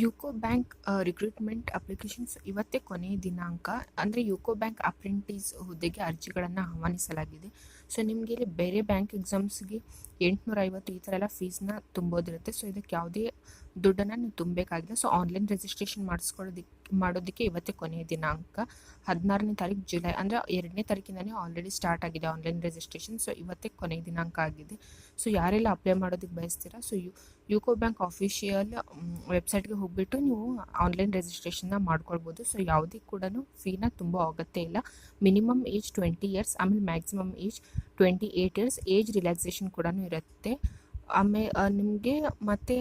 UCO bank recruitment applications ಇವತ್ತೇ ಕೊನೆಯ ದಿನಾಂಕ. ಅಂದರೆ ಯುಕೋ ಬ್ಯಾಂಕ್ ಅಪ್ರೆಂಟಿಸ್ ಹುದ್ದೆಗೆ ಅರ್ಜಿಗಳನ್ನು ಆಹ್ವಾನಿಸಲಾಗಿದೆ. ಸೊ ನಿಮಗೆ ಇಲ್ಲಿ ಬೇರೆ ಬ್ಯಾಂಕ್ ಎಕ್ಸಾಮ್ಸ್ಗೆ 850 ಈ ಥರ ಎಲ್ಲ ಫೀಸ್ನ ತುಂಬೋದಿರುತ್ತೆ. ಸೊ ಇದಕ್ಕೆ ಯಾವುದೇ ದುಡ್ಡನ್ನು ನೀವು ತುಂಬಬೇಕಾಗಿಲ್ಲ. ಸೊ ಆನ್ಲೈನ್ ರಿಜಿಸ್ಟ್ರೇಷನ್ ಮಾಡೋದಕ್ಕೆ ಇವತ್ತೇ ಕೊನೆಯ ದಿನಾಂಕ 16ನೇ ತಾರೀಕು ಜುಲೈ, ಅಂದರೆ 2ನೇ ತಾರೀಕಿಂದನೇ ಆಲ್ರೆಡಿ ಸ್ಟಾರ್ಟ್ ಆಗಿದೆ ಆನ್ಲೈನ್ ರಿಜಿಸ್ಟ್ರೇಷನ್. ಸೊ ಇವತ್ತೇ ಕೊನೆಯ ದಿನಾಂಕ ಆಗಿದೆ. ಸೊ ಯಾರೆಲ್ಲ ಅಪ್ಲೈ ಮಾಡೋದಕ್ಕೆ ಬಯಸ್ತೀರಾ, ಸೊ ಯುಕೋ ಬ್ಯಾಂಕ್ ಆಫಿಷಿಯಲ್ ವೆಬ್ಸೈಟ್ಗೆ ಹೋಗ್ಬಿಟ್ಟು ನೀವು ಆನ್ಲೈನ್ ರಿಜಿಸ್ಟ್ರೇಷನ್ನ ಮಾಡ್ಕೊಳ್ಬೋದು. ಸೊ ಯಾವುದೇ ಕೂಡ ಫೀನ ತುಂಬ ಅಗತ್ಯ ಇಲ್ಲ. ಮಿನಿಮಮ್ ಏಜ್ 20 ಇಯರ್ಸ್, ಆಮೇಲೆ maximum age 28 years. Age relaxation ಕೂಡ ಇರುತ್ತೆ. ಆಮೇಲೆ ನಿಮಗೆ ಮತ್ತೆ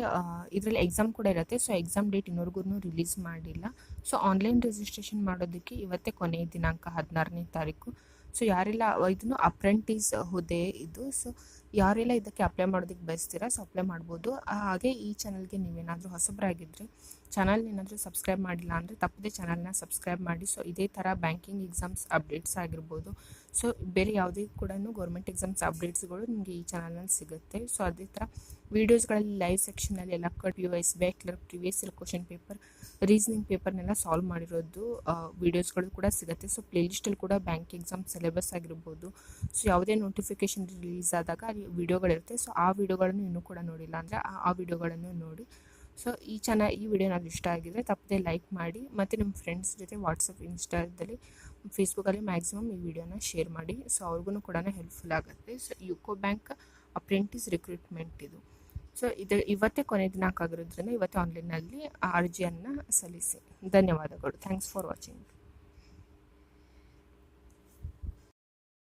ಇದರಲ್ಲಿ ಎಕ್ಸಾಮ್ ಕೂಡ ಇರುತ್ತೆ. ಸೊ ಎಕ್ಸಾಮ್ ಡೇಟ್ ಇನ್ನವರೆಗೂ ರಿಲೀಸ್ ಮಾಡಿಲ್ಲ. ಸೊ ಆನ್ಲೈನ್ ರಿಜಿಸ್ಟ್ರೇಷನ್ ಮಾಡೋದಕ್ಕೆ ಇವತ್ತೇ ಕೊನೆಯ ದಿನಾಂಕ 16ನೇ ತಾರೀಕು. ಸೊ ಯಾರೆಲ್ಲ ಇದನ್ನು ಅಪ್ರೆಂಟಿಸ್ ಹುದ್ದೆ ಇದು, ಸೊ ಯಾರೆಲ್ಲ ಇದಕ್ಕೆ ಅಪ್ಲೈ ಮಾಡೋದಕ್ಕೆ ಬಯಸ್ತೀರಾ, ಸೊ ಅಪ್ಲೈ ಮಾಡ್ಬೋದು. ಹಾಗೆ ಈ ಚಾನಲ್ಗೆ ನೀವೇನಾದರೂ ಹೊಸಬರಾಗಿದ್ದರೆ ಚಾನಲ್ ಏನಾದರೂ ಸಬ್ಸ್ಕ್ರೈಬ್ ಮಾಡಿಲ್ಲ ಅಂದರೆ ತಪ್ಪದೆ ಚಾನಲ್ನ ಸಬ್ಸ್ಕ್ರೈಬ್ ಮಾಡಿ. ಸೊ ಇದೇ ಥರ ಬ್ಯಾಂಕಿಂಗ್ ಎಕ್ಸಾಮ್ಸ್ ಅಪ್ಡೇಟ್ಸ್ ಆಗಿರ್ಬೋದು, ಸೊ ಬೇರೆ ಯಾವುದೇ ಕೂಡ ಗೌರ್ಮೆಂಟ್ ಎಕ್ಸಾಮ್ಸ್ ಅಪ್ಡೇಟ್ಸ್ಗಳು ನಿಮಗೆ ಈ ಚಾನಲ್ನಲ್ಲಿ ಸಿಗುತ್ತೆ. ಸೊ ಅದೇ ಥರ ವೀಡಿಯೋಸ್ಗಳಲ್ಲಿ ಲೈವ್ ಸೆಕ್ಷನಲ್ಲಿ ಎಲ್ಲ SBI clerk previous year question paper, reasoning ಪೇಪರ್ನೆಲ್ಲ ಸಾಲ್ವ್ ಮಾಡಿರೋದು ವೀಡಿಯೋಸ್ಗಳು ಕೂಡ ಸಿಗುತ್ತೆ. ಸೊ ಪ್ಲೇಲಿಸ್ಟಲ್ಲಿ ಕೂಡ ಬ್ಯಾಂಕ್ ಎಕ್ಸಾಮ್ ಸಿಲೆಬಸ್ ಆಗಿರ್ಬೋದು, ಸೊ ಯಾವುದೇ ನೋಟಿಫಿಕೇಶನ್ ರಿಲೀಸ್ ಆದಾಗ ಅಲ್ಲಿ ವೀಡಿಯೋಗಳಿರುತ್ತೆ. ಸೊ ಆ ವೀಡಿಯೋಗಳನ್ನು ಇನ್ನೂ ಕೂಡ ನೋಡಿಲ್ಲ ಅಂದರೆ ಆ ವೀಡಿಯೋಗಳನ್ನು ನೋಡಿ. ಸೊ ಈ ವಿಡಿಯೋ ನನಗೆ ಇಷ್ಟ ಆಗಿದ್ರೆ ತಪ್ಪದೆ ಲೈಕ್ ಮಾಡಿ, ಮತ್ತು ನಿಮ್ಮ ಫ್ರೆಂಡ್ಸ್ ಜೊತೆ ವಾಟ್ಸಪ್, ಇನ್ಸ್ಟಾದಲ್ಲಿ, ಫೇಸ್ಬುಕ್ಕಲ್ಲಿ ಮ್ಯಾಕ್ಸಿಮಮ್ ಈ ವಿಡಿಯೋನ ಶೇರ್ ಮಾಡಿ. ಸೊ ಅವ್ರಿಗೂ ಕೂಡ ಹೆಲ್ಪ್ಫುಲ್ ಆಗುತ್ತೆ. So UCO bank apprentice recruitment ಇದು. ಸೊ ಇವತ್ತೇ ಕೊನೆ ದಿನಾಂಕ ಆಗಿರೋದ್ರಿಂದ ಇವತ್ತೇ ಆನ್ಲೈನಲ್ಲಿ ಅರ್ಜಿಯನ್ನು ಸಲ್ಲಿಸಿ. ಧನ್ಯವಾದಗಳು. Thanks for watching.